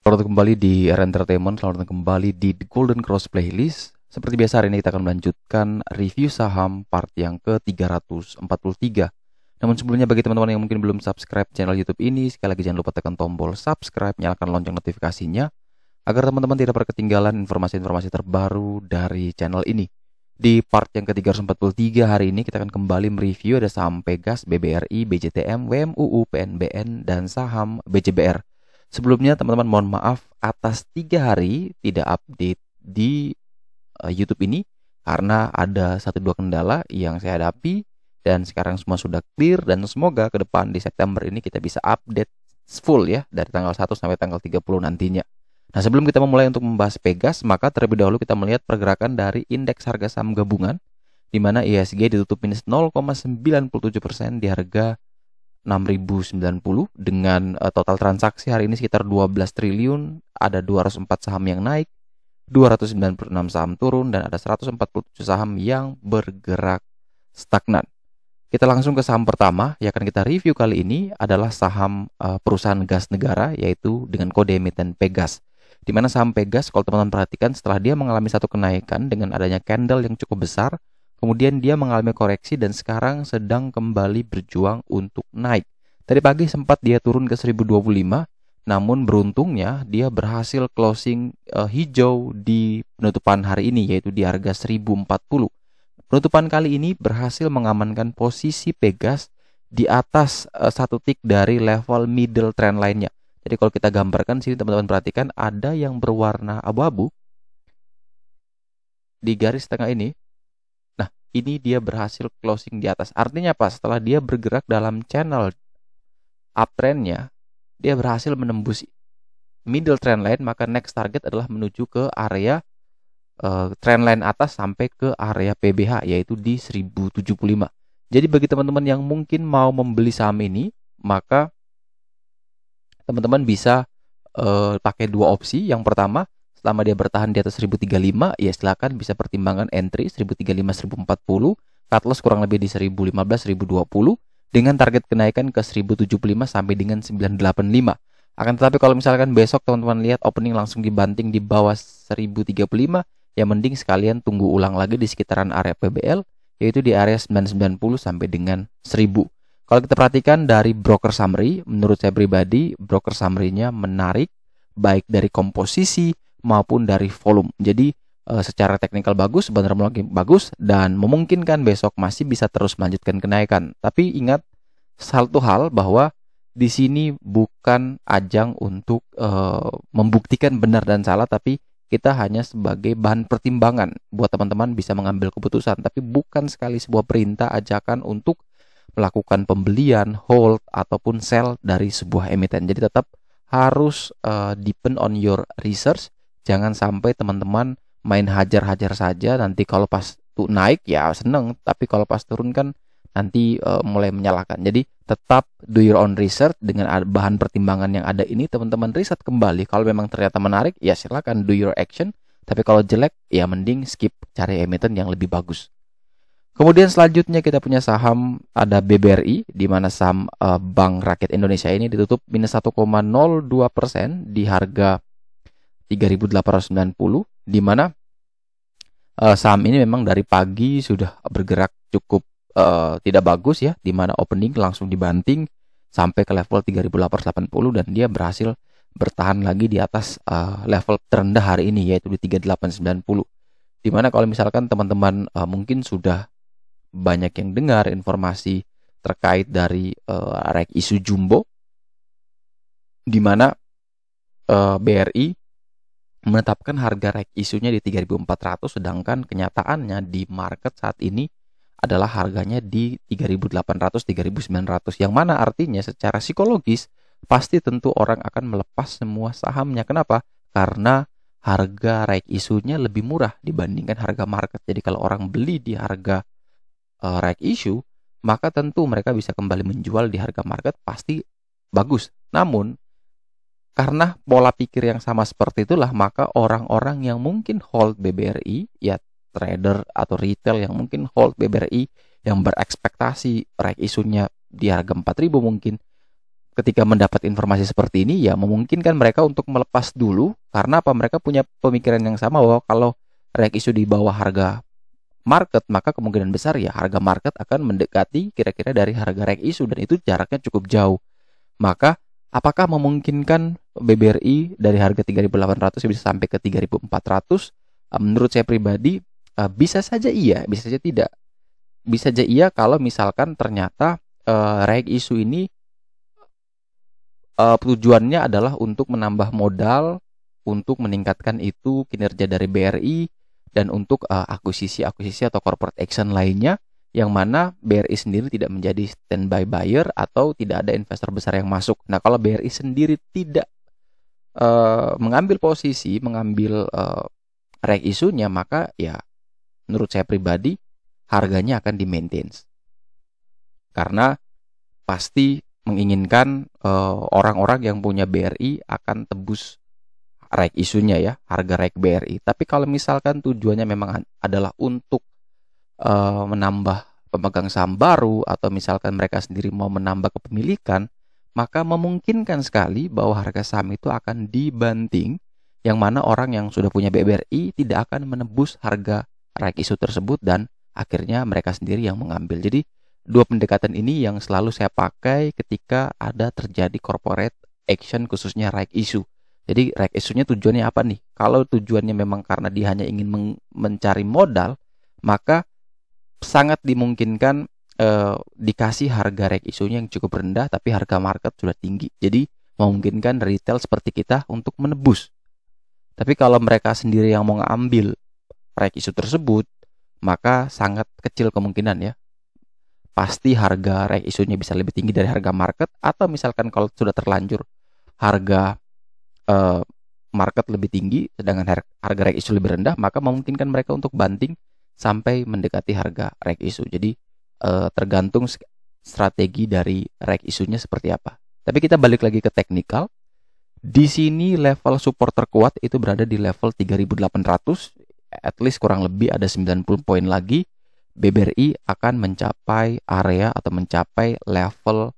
Selamat datang kembali di R Entertainment, selamat datang kembali di The Golden Cross Playlist. Seperti biasa hari ini kita akan melanjutkan review saham part yang ke-343. Namun sebelumnya bagi teman-teman yang mungkin belum subscribe channel YouTube ini, sekali lagi jangan lupa tekan tombol subscribe, nyalakan lonceng notifikasinya agar teman-teman tidak ketinggalan informasi-informasi terbaru dari channel ini. Di part yang ke-343 hari ini kita akan kembali mereview ada saham Pegas, BBRI, BJTM, WMUU, PNBN, dan saham BJBR. Sebelumnya teman-teman mohon maaf atas 3 hari tidak update di YouTube ini karena ada 1-2 kendala yang saya hadapi dan sekarang semua sudah clear dan semoga ke depan di September ini kita bisa update full ya dari tanggal 1 sampai tanggal 30 nantinya. Nah, sebelum kita memulai untuk membahas Pegas, maka terlebih dahulu kita melihat pergerakan dari indeks harga saham gabungan di mana IHSG ditutup minus 0,97% di harga 6.090 dengan total transaksi hari ini sekitar 12 triliun, ada 204 saham yang naik, 296 saham turun, dan ada 147 saham yang bergerak stagnan. Kita langsung ke saham pertama yang akan kita review kali ini adalah saham perusahaan gas negara yaitu dengan kode emiten Pegas. Di mana saham Pegas kalau teman-teman perhatikan setelah dia mengalami satu kenaikan dengan adanya candle yang cukup besar, kemudian dia mengalami koreksi dan sekarang sedang kembali berjuang untuk naik. Tadi pagi sempat dia turun ke 1025, namun beruntungnya dia berhasil closing hijau di penutupan hari ini yaitu di harga 1040. Penutupan kali ini berhasil mengamankan posisi Pegas di atas satu tick dari level middle trend line-nya. Jadi kalau kita gambarkan sini teman-teman perhatikan ada yang berwarna abu-abu di garis tengah ini. Ini dia berhasil closing di atas. Artinya apa? Setelah dia bergerak dalam channel uptrendnya, dia berhasil menembus middle trend line, maka next target adalah menuju ke area trend line atas sampai ke area PBH yaitu di 1075. Jadi bagi teman-teman yang mungkin mau membeli saham ini, maka teman-teman bisa pakai dua opsi. Yang pertama, selama dia bertahan di atas 1035, ya silakan bisa pertimbangkan entry 1035 1040, cut loss kurang lebih di 1015 1020 dengan target kenaikan ke 1075 sampai dengan 985. Akan tetapi kalau misalkan besok teman-teman lihat opening langsung dibanting di bawah 1035, ya mending sekalian tunggu ulang lagi di sekitaran area PBL yaitu di area 990 sampai dengan 1000. Kalau kita perhatikan dari broker summary, menurut saya pribadi broker summary-nya menarik baik dari komposisi maupun dari volume. Jadi secara teknikal bagus, fundamental bagus dan memungkinkan besok masih bisa terus melanjutkan kenaikan. Tapi ingat satu hal bahwa di sini bukan ajang untuk membuktikan benar dan salah, tapi kita hanya sebagai bahan pertimbangan buat teman-teman bisa mengambil keputusan, tapi bukan sekali sebuah perintah ajakan untuk melakukan pembelian, hold ataupun sell dari sebuah emiten. Jadi tetap harus depend on your research. Jangan sampai teman-teman main hajar-hajar saja, nanti kalau pas tuh naik ya seneng, tapi kalau pas turun kan nanti mulai menyalahkan. Jadi tetap do your own research dengan bahan pertimbangan yang ada ini, teman-teman riset kembali. Kalau memang ternyata menarik, ya silakan do your action. Tapi kalau jelek, ya mending skip, cari emiten yang lebih bagus. Kemudian selanjutnya kita punya saham ada BBRI, di mana saham Bank Rakyat Indonesia ini ditutup minus 1,02% di harga 3.890, di mana saham ini memang dari pagi sudah bergerak cukup tidak bagus ya, di mana opening langsung dibanting sampai ke level 3.880 dan dia berhasil bertahan lagi di atas level terendah hari ini yaitu di 3.890. Di mana kalau misalkan teman-teman mungkin sudah banyak yang dengar informasi terkait dari rek isu jumbo, di mana BRI menetapkan harga rek isunya di 3.400, sedangkan kenyataannya di market saat ini adalah harganya di 3.800 3.900, yang mana artinya secara psikologis pasti tentu orang akan melepas semua sahamnya. Kenapa? Karena harga rek isunya lebih murah dibandingkan harga market. Jadi kalau orang beli di harga rek issue, maka tentu mereka bisa kembali menjual di harga market, pasti bagus. Namun karena pola pikir yang sama seperti itulah, maka orang-orang yang mungkin hold BBRI, ya trader atau retail yang mungkin hold BBRI yang berekspektasi rek isunya di harga 4.000 mungkin ketika mendapat informasi seperti ini ya memungkinkan mereka untuk melepas dulu, karena apa, mereka punya pemikiran yang sama bahwa kalau REG ISU di bawah harga market, maka kemungkinan besar ya harga market akan mendekati kira-kira dari harga REG ISU, dan itu jaraknya cukup jauh. Maka apakah memungkinkan BBRI dari harga 3.800 bisa sampai ke 3.400? Menurut saya pribadi bisa saja iya, bisa saja tidak. Bisa saja iya kalau misalkan ternyata REG ISU ini tujuannya adalah untuk menambah modal, untuk meningkatkan itu kinerja dari BRI, dan untuk akuisisi atau corporate action lainnya, yang mana BRI sendiri tidak menjadi standby buyer atau tidak ada investor besar yang masuk. Nah, kalau BRI sendiri tidak mengambil posisi, mengambil REG ISU-nya, maka ya menurut saya pribadi harganya akan di-maintain. Karena pasti menginginkan orang-orang yang punya BRI akan tebus REG ISU-nya ya, harga REG BRI. Tapi kalau misalkan tujuannya memang adalah untuk menambah pemegang saham baru, atau misalkan mereka sendiri mau menambah kepemilikan, maka memungkinkan sekali bahwa harga saham itu akan dibanting, yang mana orang yang sudah punya BRI tidak akan menebus harga REG ISU tersebut, dan akhirnya mereka sendiri yang mengambil. Jadi dua pendekatan ini yang selalu saya pakai ketika ada terjadi corporate action, khususnya REG ISU. Jadi REG ISU-nya tujuannya apa nih? Kalau tujuannya memang karena dia hanya ingin mencari modal, maka sangat dimungkinkan dikasih harga REG ISU-nya yang cukup rendah, tapi harga market sudah tinggi. Jadi memungkinkan retail seperti kita untuk menebus. Tapi kalau mereka sendiri yang mau ngambil REG ISU tersebut, maka sangat kecil kemungkinan ya. Pasti harga REG ISU-nya bisa lebih tinggi dari harga market, atau misalkan kalau sudah terlanjur harga market lebih tinggi sedangkan harga REG ISU lebih rendah, maka memungkinkan mereka untuk banting sampai mendekati harga REG ISU. Jadi tergantung strategi dari REG ISU-nya seperti apa. Tapi kita balik lagi ke teknikal. Di sini level support terkuat itu berada di level 3.800, at least kurang lebih ada 90 poin lagi. BBRI akan mencapai area atau mencapai level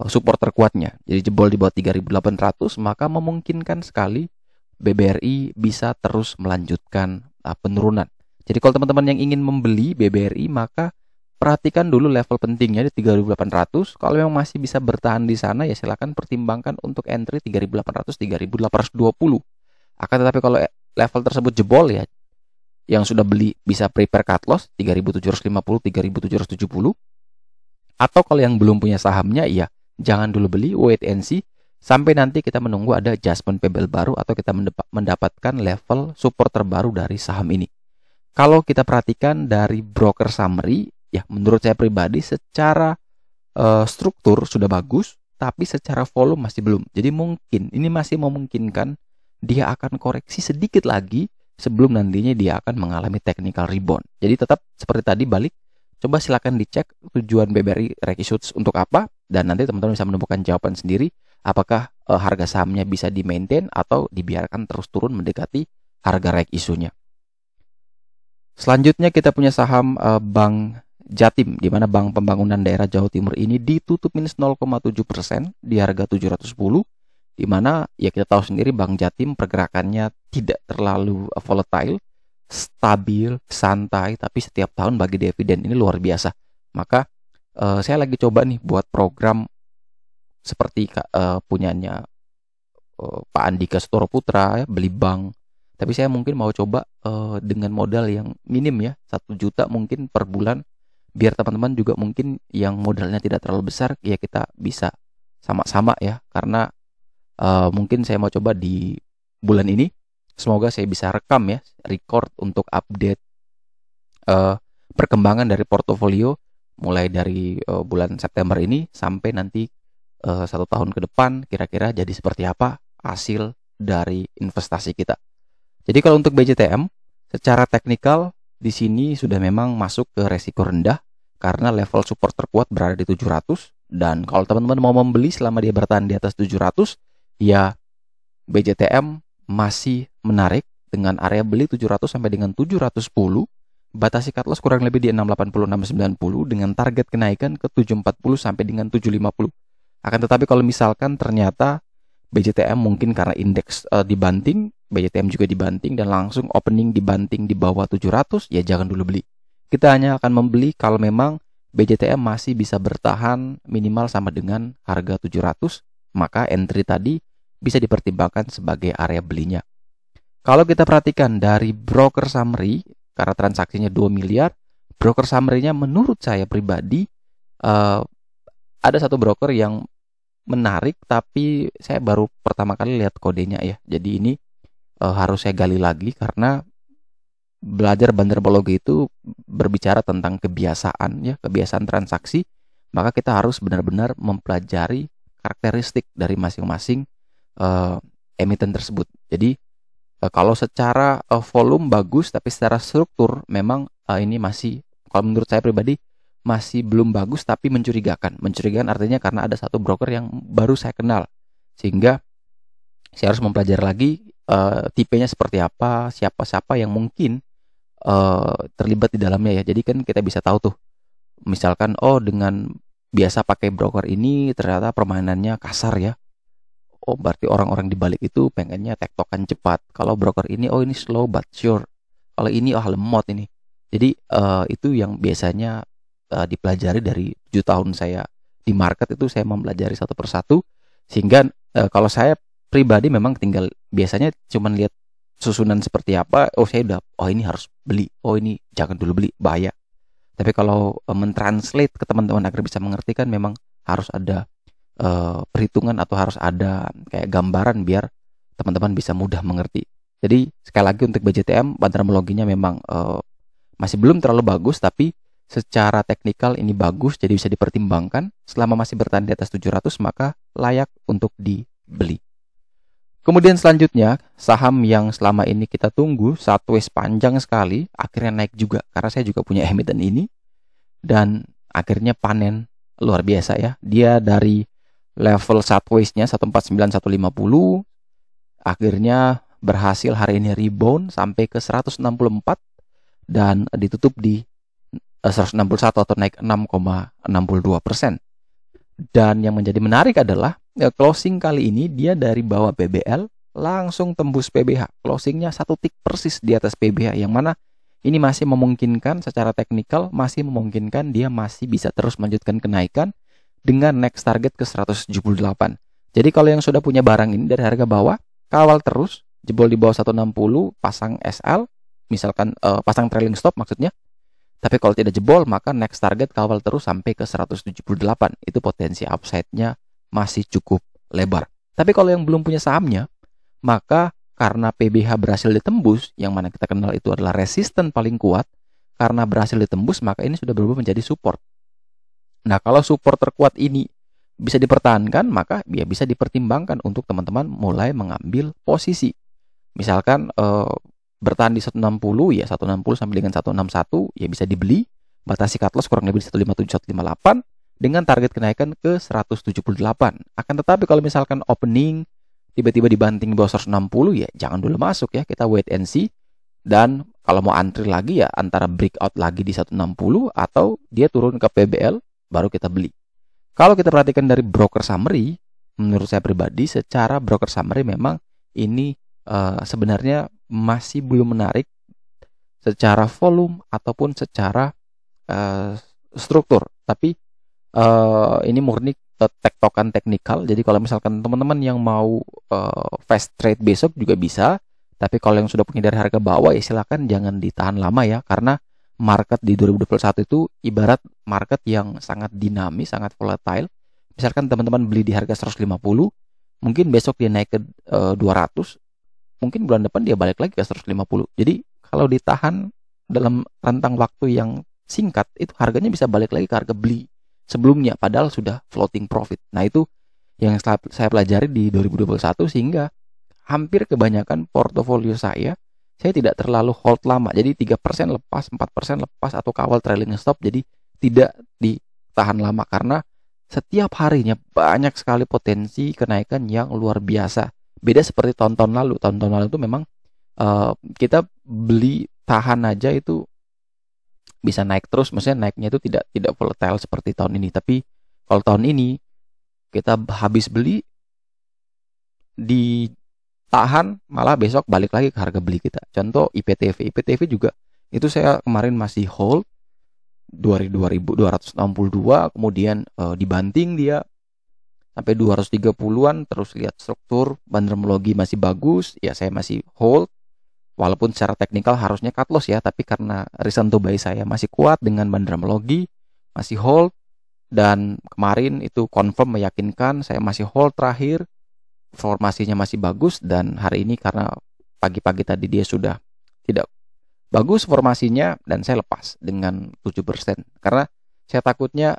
support terkuatnya. Jadi jebol di bawah 3.800, maka memungkinkan sekali BBRI bisa terus melanjutkan penurunan. Jadi kalau teman-teman yang ingin membeli BBRI, maka perhatikan dulu level pentingnya di 3.800. Kalau memang masih bisa bertahan di sana, ya silakan pertimbangkan untuk entry 3.800, 3.820. Akan tetapi kalau level tersebut jebol, ya yang sudah beli bisa prepare cut loss 3.750, 3.770. Atau kalau yang belum punya sahamnya, ya jangan dulu beli, wait and see sampai nanti kita menunggu ada adjustment pebble baru atau kita mendapatkan level support terbaru dari saham ini. Kalau kita perhatikan dari broker summary, ya menurut saya pribadi secara struktur sudah bagus, tapi secara volume masih belum. Jadi mungkin ini masih memungkinkan dia akan koreksi sedikit lagi sebelum nantinya dia akan mengalami technical rebound. Jadi tetap seperti tadi, balik, coba silakan dicek tujuan BBRI REG ISU untuk apa, dan nanti teman-teman bisa menemukan jawaban sendiri apakah harga sahamnya bisa di-maintain atau dibiarkan terus turun mendekati harga REG ISU-nya. Selanjutnya kita punya saham Bank Jatim, di mana Bank Pembangunan Daerah Jawa Timur ini ditutup minus 0,7% di harga 710. Di mana ya kita tahu sendiri Bank Jatim pergerakannya tidak terlalu volatile, stabil, santai, tapi setiap tahun bagi dividen ini luar biasa. Maka saya lagi coba nih buat program seperti punyanya Pak Andika Sutoro Putra ya, beli bank. Tapi saya mungkin mau coba dengan modal yang minim ya, 1 juta mungkin per bulan, biar teman-teman juga mungkin yang modalnya tidak terlalu besar, ya kita bisa sama-sama ya, karena mungkin saya mau coba di bulan ini, semoga saya bisa rekam ya, record untuk update perkembangan dari portofolio mulai dari bulan September ini sampai nanti 1 tahun ke depan kira-kira jadi seperti apa hasil dari investasi kita. Jadi kalau untuk BJTM secara teknikal di sini sudah memang masuk ke resiko rendah karena level support terkuat berada di 700, dan kalau teman-teman mau membeli selama dia bertahan di atas 700, ya BJTM masih menarik dengan area beli 700 sampai dengan 710, batasi cut loss kurang lebih di 680 690 dengan target kenaikan ke 740 sampai dengan 750. Akan tetapi kalau misalkan ternyata BJTM mungkin karena indeks dibanting, BJTM juga dibanting dan langsung opening dibanting di bawah 700, ya jangan dulu beli. Kita hanya akan membeli kalau memang BJTM masih bisa bertahan minimal sama dengan harga 700, maka entry tadi bisa dipertimbangkan sebagai area belinya. Kalau kita perhatikan dari broker summary, karena transaksinya 2 miliar, broker summary-nya menurut saya pribadi ada satu broker yang menarik, tapi saya baru pertama kali lihat kodenya ya. Jadi ini harus saya gali lagi karena belajar bandarmologi itu berbicara tentang kebiasaan ya, kebiasaan transaksi. Maka kita harus benar-benar mempelajari karakteristik dari masing-masing emiten tersebut. Jadi kalau secara volume bagus, tapi secara struktur memang ini masih, kalau menurut saya pribadi masih belum bagus, tapi mencurigakan. Mencurigakan artinya karena ada satu broker yang baru saya kenal, sehingga saya harus mempelajari lagi tipenya seperti apa, siapa-siapa yang mungkin terlibat di dalamnya ya. Jadi kan kita bisa tahu tuh, misalkan dengan biasa pakai broker ini ternyata permainannya kasar ya. Oh berarti orang-orang di balik itu pengennya tektokan cepat. Kalau broker ini ini slow but sure. Kalau ini lemot ini. Jadi itu yang biasanya dipelajari dari 7 tahun saya di market itu, saya mempelajari satu persatu, sehingga kalau saya pribadi memang tinggal biasanya cuman lihat susunan seperti apa, saya udah ini harus beli, ini jangan dulu beli, bahaya. Tapi kalau mentranslate ke teman-teman agar bisa mengerti kan memang harus ada perhitungan atau harus ada kayak gambaran biar teman-teman bisa mudah mengerti. Jadi sekali lagi untuk BJTM bandarmologinya memang masih belum terlalu bagus, tapi secara teknikal ini bagus, jadi bisa dipertimbangkan. Selama masih bertahan di atas 700 maka layak untuk dibeli. Kemudian selanjutnya, saham yang selama ini kita tunggu, sideways panjang sekali, akhirnya naik juga. Karena saya juga punya emiten ini, dan akhirnya panen luar biasa ya. Dia dari level sideways-nya 149-150, akhirnya berhasil hari ini rebound sampai ke 164, dan ditutup di 161 atau naik 6,62%. Dan yang menjadi menarik adalah closing kali ini dia dari bawah PBL langsung tembus PBH. Closingnya 1 tick persis di atas PBH, yang mana ini masih memungkinkan secara teknikal, masih memungkinkan dia masih bisa terus melanjutkan kenaikan dengan next target ke 178. Jadi kalau yang sudah punya barang ini dari harga bawah, kawal terus, jebol di bawah 160, pasang SL, misalkan pasang trailing stop maksudnya. Tapi kalau tidak jebol, maka next target kawal terus sampai ke 178. Itu potensi upside-nya masih cukup lebar. Tapi kalau yang belum punya sahamnya, maka karena PBH berhasil ditembus, yang mana kita kenal itu adalah resisten paling kuat, karena berhasil ditembus, maka ini sudah berubah menjadi support. Nah, kalau support terkuat ini bisa dipertahankan, maka ya bisa dipertimbangkan untuk teman-teman mulai mengambil posisi. Misalkan bertahan di 160 ya, 160 sampai dengan 161 ya bisa dibeli, batasi cut loss kurang lebih di 157 158 dengan target kenaikan ke 178. Akan tetapi kalau misalkan opening tiba-tiba dibanting di bawah 160 ya jangan dulu masuk ya, kita wait and see. Dan kalau mau antri lagi ya antara breakout lagi di 160 atau dia turun ke PBL baru kita beli. Kalau kita perhatikan dari broker summary, menurut saya pribadi secara broker summary memang ini sebenarnya masih belum menarik secara volume ataupun secara struktur. Tapi ini murni tektokan teknikal. Jadi kalau misalkan teman-teman yang mau fast trade besok juga bisa. Tapi kalau yang sudah punya dari harga bawah ya silakan jangan ditahan lama ya. Karena market di 2021 itu ibarat market yang sangat dinamis, sangat volatile. Misalkan teman-teman beli di harga 150, mungkin besok dia naik ke 200. Mungkin bulan depan dia balik lagi ke 150. Jadi kalau ditahan dalam rentang waktu yang singkat, itu harganya bisa balik lagi ke harga beli sebelumnya, padahal sudah floating profit. Nah itu yang saya pelajari di 2021, sehingga hampir kebanyakan portofolio saya tidak terlalu hold lama. Jadi 3% lepas, 4% lepas, atau kawal trailing stop. Jadi tidak ditahan lama, karena setiap harinya banyak sekali potensi kenaikan yang luar biasa. Beda seperti tahun-tahun lalu. Tahun-tahun lalu itu memang kita beli tahan aja itu bisa naik terus. Maksudnya naiknya itu tidak volatile seperti tahun ini. Tapi kalau tahun ini kita habis beli, ditahan, malah besok balik lagi ke harga beli kita. Contoh IPTV. IPTV juga itu saya kemarin masih hold 2262, kemudian dibanting dia sampai 230-an, terus lihat struktur bandermologi masih bagus, ya saya masih hold. Walaupun secara teknikal harusnya cut loss ya, tapi karena reason to buy saya masih kuat dengan bandermologi, masih hold. Dan kemarin itu confirm meyakinkan, saya masih hold terakhir. Formasinya masih bagus, dan hari ini karena pagi-pagi tadi dia sudah tidak bagus formasinya, dan saya lepas dengan 7%. Karena saya takutnya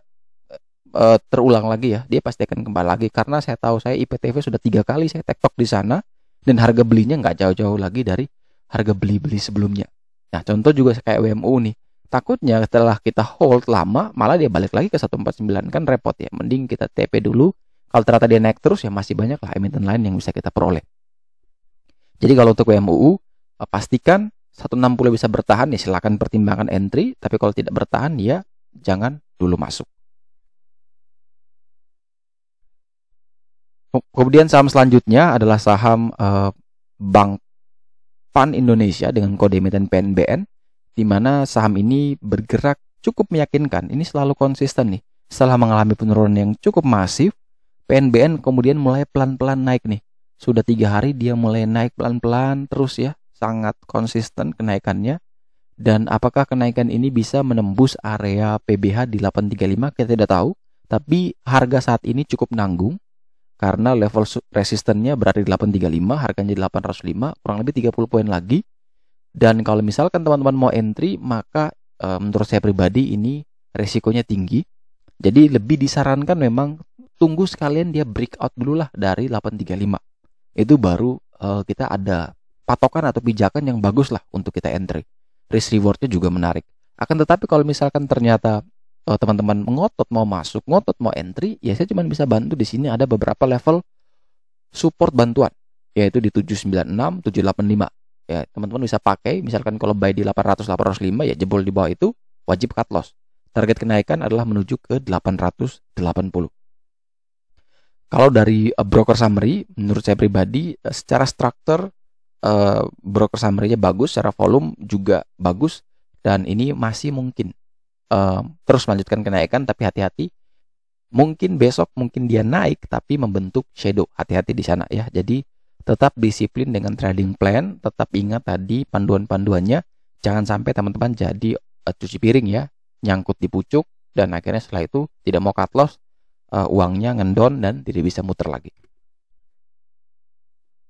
terulang lagi ya, dia pasti akan kembali lagi. Karena saya tahu saya IPTV sudah 3 kali saya tektok di sana, dan harga belinya nggak jauh-jauh lagi dari harga beli-beli sebelumnya. Nah, contoh juga kayak WMU nih. Takutnya setelah kita hold lama, malah dia balik lagi ke 149, kan repot ya. Mending kita TP dulu. Kalau ternyata dia naik terus, ya masih banyak lah emiten lain yang bisa kita peroleh. Jadi kalau untuk WMUU, pastikan 160 bisa bertahan, ya silakan pertimbangkan entry. Tapi kalau tidak bertahan, ya jangan dulu masuk. Kemudian saham selanjutnya adalah saham Bank Pan Indonesia dengan kode emiten PNBN, di mana saham ini bergerak cukup meyakinkan. Ini selalu konsisten nih. Setelah mengalami penurunan yang cukup masif, PNBN kemudian mulai pelan-pelan naik nih. Sudah 3 hari dia mulai naik pelan-pelan terus ya. Sangat konsisten kenaikannya. Dan apakah kenaikan ini bisa menembus area PBH di 835? Kita tidak tahu. Tapi harga saat ini cukup nanggung. Karena level resistennya berada di 835, harganya di 805, kurang lebih 30 poin lagi. Dan kalau misalkan teman-teman mau entry, maka menurut saya pribadi ini resikonya tinggi. Jadi lebih disarankan memang tunggu sekalian dia breakout dulu lah dari 835. Itu baru kita ada patokan atau pijakan yang bagus lah untuk kita entry. Risk rewardnya juga menarik. Akan tetapi kalau misalkan ternyata teman-teman ngotot mau masuk, ngotot mau entry, ya saya cuma bisa bantu di sini ada beberapa level support bantuan, yaitu di 796, 785. Ya, teman-teman bisa pakai, misalkan kalau buy di 800, 805, ya jebol di bawah itu wajib cut loss. Target kenaikan adalah menuju ke 880. Kalau dari broker summary, menurut saya pribadi, secara struktur broker summary-nya bagus, secara volume juga bagus, dan ini masih mungkin terus melanjutkan kenaikan, tapi hati-hati. Mungkin besok mungkin dia naik tapi membentuk shadow. Hati-hati di sana ya. Jadi tetap disiplin dengan trading plan, tetap ingat tadi panduan-panduannya. Jangan sampai teman-teman jadi cuci piring ya, nyangkut di pucuk dan akhirnya setelah itu tidak mau cut loss, uangnya ngendon dan tidak bisa muter lagi.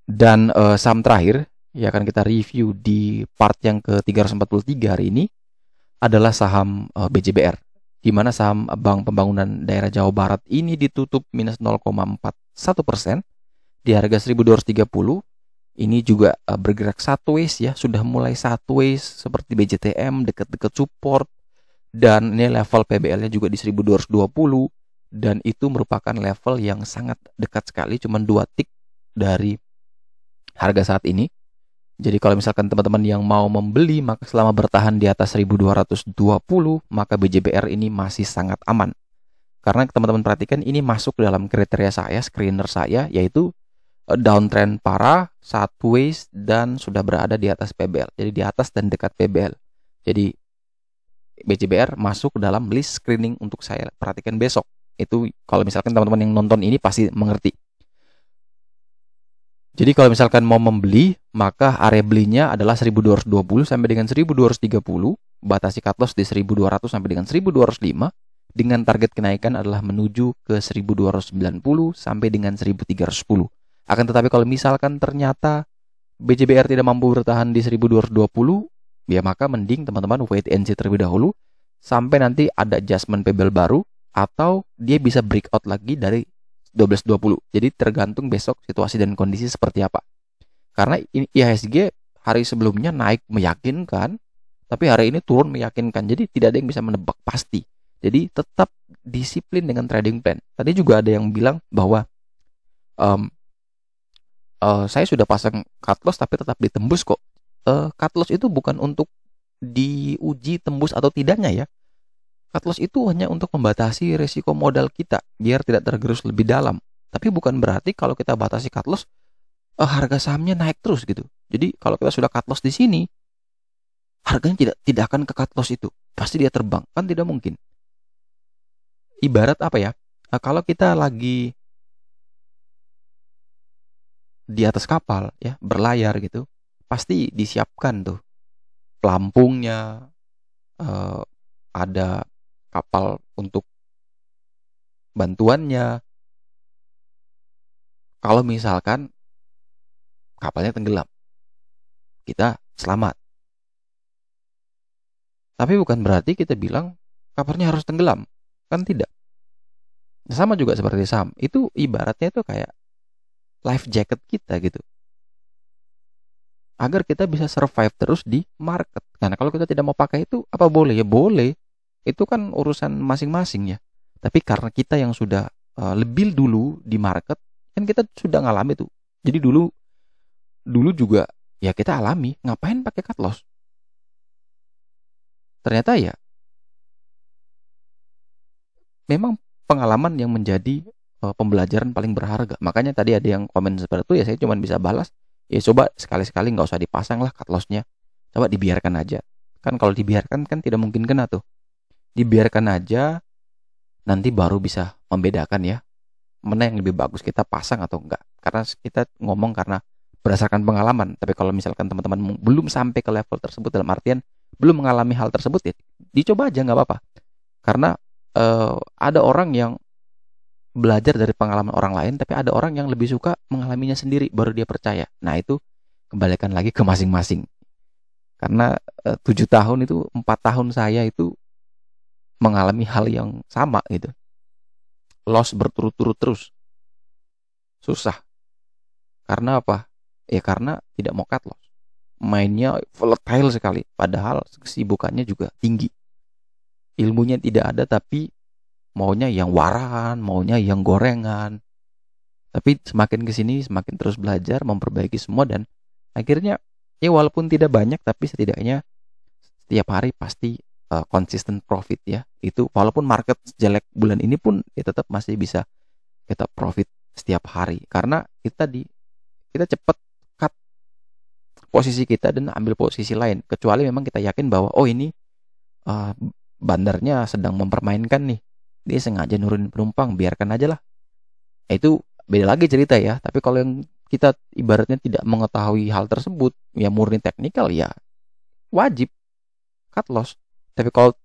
Dan saham terakhir yang akan kita review di part yang ke-343 hari ini adalah saham BJBR, di mana saham Bank Pembangunan Daerah Jawa Barat ini ditutup minus 0,41% di harga 1.230. Ini juga bergerak sideways ya, sudah mulai sideways seperti BJTM dekat-dekat support, dan ini level PBL-nya juga di 1.220, dan itu merupakan level yang sangat dekat sekali, cuma 2 tick dari harga saat ini. Jadi kalau misalkan teman-teman yang mau membeli, maka selama bertahan di atas 1.220, maka BJBR ini masih sangat aman. Karena teman-teman perhatikan ini masuk dalam kriteria saya, screener saya, yaitu downtrend parah, sideways, dan sudah berada di atas PBL. Jadi di atas dan dekat PBL. Jadi BJBR masuk dalam list screening untuk saya perhatikan besok. Itu kalau misalkan teman-teman yang nonton ini pasti mengerti. Jadi kalau misalkan mau membeli, maka area belinya adalah 1.220 sampai dengan 1.230, batasi cut loss di 1.200 sampai dengan 1.205, dengan target kenaikan adalah menuju ke 1.290 sampai dengan 1.310. Akan tetapi kalau misalkan ternyata BJBR tidak mampu bertahan di 1.220, ya maka mending teman-teman wait and see terlebih dahulu sampai nanti ada adjustment PBL baru, atau dia bisa breakout lagi dari 12.20. Jadi tergantung besok situasi dan kondisi seperti apa. Karena IHSG hari sebelumnya naik meyakinkan, tapi hari ini turun meyakinkan. Jadi tidak ada yang bisa menebak pasti. Jadi tetap disiplin dengan trading plan. Tadi juga ada yang bilang bahwa saya sudah pasang cut loss tapi tetap ditembus kok. Cut loss itu bukan untuk diuji tembus atau tidaknya ya. Cut loss itu hanya untuk membatasi risiko modal kita biar tidak tergerus lebih dalam. Tapi bukan berarti kalau kita batasi cut loss, harga sahamnya naik terus gitu. Jadi kalau kita sudah cut loss di sini, harganya tidak akan ke cut loss itu. Pasti dia terbang, kan tidak mungkin. Ibarat apa ya? Kalau kita lagi di atas kapal ya, berlayar gitu, pasti disiapkan tuh pelampungnya, ada kapal untuk bantuannya. Kalau misalkan kapalnya tenggelam, kita selamat. Tapi bukan berarti kita bilang kapalnya harus tenggelam, kan tidak. Sama juga seperti saham, itu ibaratnya itu kayak life jacket kita gitu, agar kita bisa survive terus di market. Karena kalau kita tidak mau pakai itu, apa boleh? Ya boleh, itu kan urusan masing-masing ya. Tapi karena kita yang sudah lebih dulu di market, kan kita sudah ngalami tuh. Jadi dulu juga ya kita alami, ngapain pakai cut loss? Ternyata ya memang pengalaman yang menjadi pembelajaran paling berharga. Makanya tadi ada yang komen seperti itu, ya saya cuma bisa balas, ya coba sekali-sekali nggak usah dipasang lah cut loss-nya. Coba dibiarkan aja. Kan kalau dibiarkan kan tidak mungkin kena tuh. Dibiarkan aja, nanti baru bisa membedakan ya, mana yang lebih bagus kita pasang atau enggak. Karena kita ngomong karena berdasarkan pengalaman. Tapi kalau misalkan teman-teman belum sampai ke level tersebut, dalam artian belum mengalami hal tersebut, ya dicoba aja nggak apa-apa. Karena ada orang yang belajar dari pengalaman orang lain, tapi ada orang yang lebih suka mengalaminya sendiri baru dia percaya. Nah itu kembalikan lagi ke masing-masing. Karena 7 tahun itu, 4 tahun saya itu mengalami hal yang sama gitu. Loss berturut-turut terus. Susah. Karena apa? Ya karena tidak mau cut loss. Mainnya volatile sekali, padahal kesibukannya juga tinggi. Ilmunya tidak ada, tapi maunya yang warahan, maunya yang gorengan. Tapi semakin kesini semakin terus belajar, memperbaiki semua, dan akhirnya ya walaupun tidak banyak, tapi setidaknya setiap hari pasti konsisten profit ya. Itu walaupun market jelek bulan ini pun ya tetap masih bisa kita profit setiap hari. Karena kita cepat cut posisi kita dan ambil posisi lain. Kecuali memang kita yakin bahwa oh ini bandarnya sedang mempermainkan nih, dia sengaja nurunin penumpang, biarkan aja lah. Itu beda lagi cerita ya. Tapi kalau yang kita ibaratnya tidak mengetahui hal tersebut, ya murni teknikal, ya wajib cut loss. Tapi kalau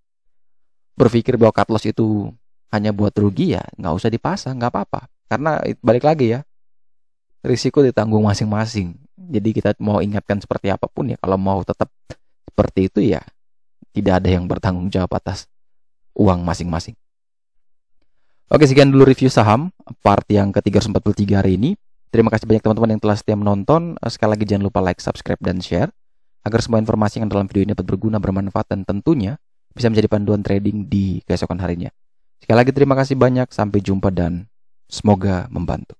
berpikir bahwa cut loss itu hanya buat rugi, ya nggak usah dipasang, nggak apa-apa. Karena balik lagi ya, risiko ditanggung masing-masing. Jadi kita mau ingatkan seperti apapun ya, kalau mau tetap seperti itu ya tidak ada yang bertanggung jawab atas uang masing-masing. Oke, sekian dulu review saham part yang ke-343 hari ini. Terima kasih banyak teman-teman yang telah setia menonton. Sekali lagi jangan lupa like, subscribe, dan share agar semua informasi yang dalam video ini dapat berguna, bermanfaat, dan tentunya bisa menjadi panduan trading di keesokan harinya. Sekali lagi terima kasih banyak, sampai jumpa dan semoga membantu.